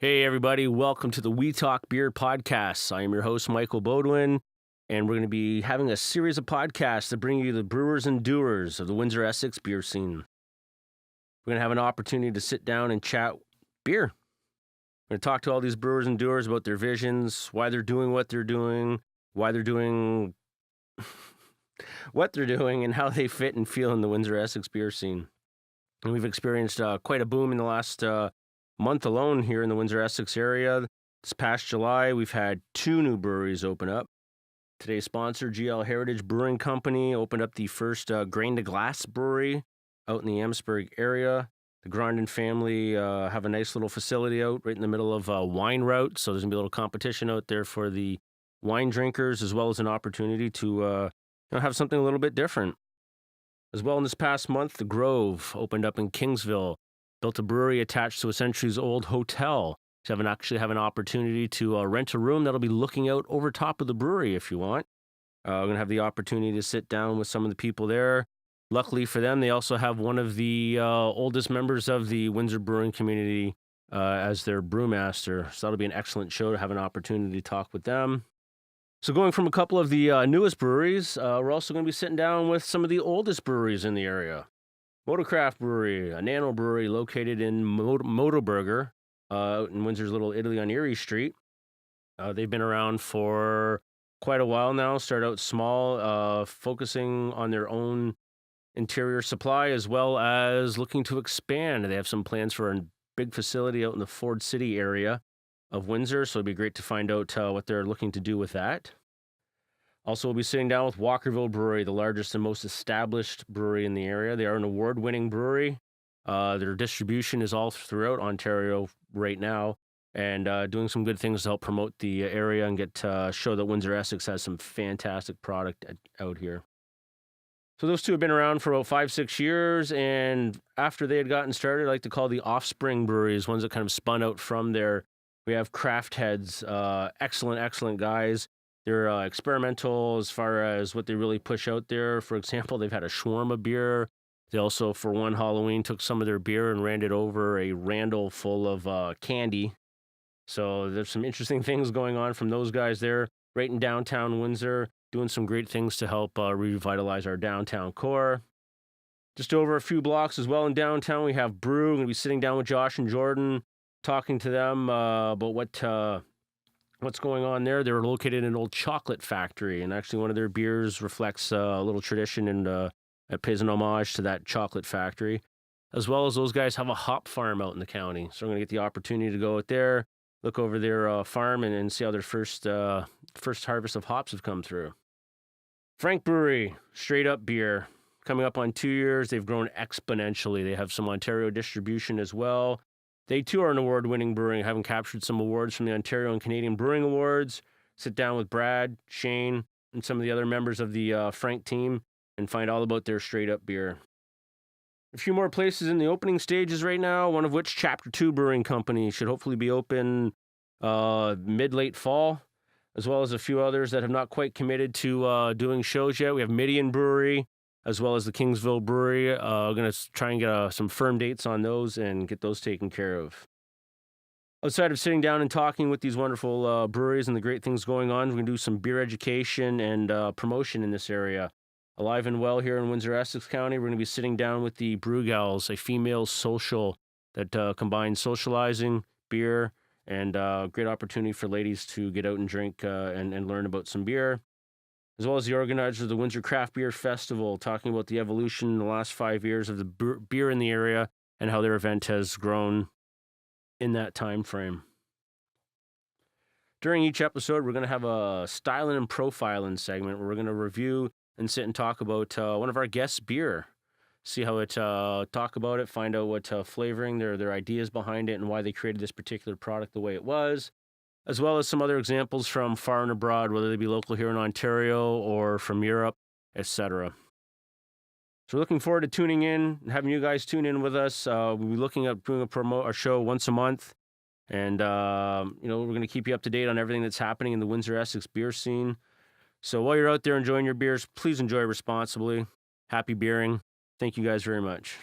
Hey, everybody. Welcome to the We Talk Beer podcast. I am your host, Michael Beaudoin, and we're going to be having a series of podcasts that bring you the brewers and doers of the Windsor, Essex beer scene. We're going to have an opportunity to sit down and chat beer. We're going to talk to all these brewers and doers about their visions, why they're doing what they're doing, why they're doing what they're doing, and how they fit and feel in the Windsor, Essex beer scene. And we've experienced quite a boom in the last month alone here in the Windsor, Essex area. This past July, we've had 2 new breweries open up. Today's sponsor, GL Heritage Brewing Company, opened up the first grain-to-glass brewery out in the Amherstburg area. The Grondin family have a nice little facility out right in the middle of a wine route, so there's going to be a little competition out there for the wine drinkers, as well as an opportunity to have something a little bit different. As well, in this past month, The Grove opened up in Kingsville, built a brewery attached to a centuries-old hotel. So actually have an opportunity to rent a room that'll be looking out over top of the brewery if you want. We're going to have the opportunity to sit down with some of the people there. Luckily for them, they also have one of the oldest members of the Windsor brewing community as their brewmaster. So that'll be an excellent show to have an opportunity to talk with them. So going from a couple of the newest breweries, we're also going to be sitting down with some of the oldest breweries in the area. Motorcraft Brewery, a nano brewery located in Motoburger, out in Windsor's Little Italy on Erie Street. They've been around for quite a while now, started out small, focusing on their own interior supply, as well as looking to expand. They have some plans for a big facility out in the Ford City area of Windsor, so it'd be great to find out what they're looking to do with that. Also, we'll be sitting down with Walkerville Brewery, the largest and most established brewery in the area. They are an award-winning brewery. Their distribution is all throughout Ontario right now, and doing some good things to help promote the area and get show that Windsor, Essex has some fantastic product out here. So those two have been around for about 5-6 years, and after they had gotten started, I like to call the offspring breweries, ones that kind of spun out from there. We have Craft Heads, excellent guys. They're experimental as far as what they really push out there. For example, they've had a shawarma beer. They also, for one Halloween, took some of their beer and ran it over a Randall full of candy. So there's some interesting things going on from those guys there, right in downtown Windsor, doing some great things to help revitalize our downtown core. Just over a few blocks as well in downtown, we have Brew. We're going to be sitting down with Josh and Jordan, talking to them about what's going on there. They're located in an old chocolate factory, and actually one of their beers reflects a little tradition and it pays an homage to that chocolate factory, as well as those guys have a hop farm out in the county. So we're going to get the opportunity to go out there, look over their farm and see how their first harvest of hops have come through. Frank Brewery, straight up beer, coming up on 2 years. They've grown exponentially. They have some Ontario distribution as well. They, too, are an award-winning brewery, having captured some awards from the Ontario and Canadian Brewing Awards. Sit down with Brad, Shane, and some of the other members of the Frank team and find all about their straight-up beer. A few more places in the opening stages right now, one of which, Chapter 2 Brewing Company, should hopefully be open mid-late fall, as well as a few others that have not quite committed to doing shows yet. We have Midian Brewery, as well as the Kingsville Brewery. We're going to try and get some firm dates on those and get those taken care of. Outside of sitting down and talking with these wonderful breweries and the great things going on, we're going to do some beer education and promotion in this area. Alive and well here in Windsor, Essex County, we're going to be sitting down with the Brew Gals, a female social that combines socializing, beer, and great opportunity for ladies to get out and drink and learn about some beer, as well as the organizer of the Windsor Craft Beer Festival, talking about the evolution in the last 5 years of the beer in the area and how their event has grown in that time frame. During each episode, we're going to have a Stylin Profiln segment where we're going to review and sit and talk about one of our guests' beer, see how it, talk about it, find out what flavoring, their ideas behind it, and why they created this particular product the way it was, as well as some other examples from far and abroad, whether they be local here in Ontario or from Europe, etc. So we're looking forward to tuning in and having you guys tune in with us. We'll be looking at doing a show once a month, and we're going to keep you up to date on everything that's happening in the Windsor, Essex beer scene. So while you're out there enjoying your beers, please enjoy responsibly. Happy beering. Thank you guys very much.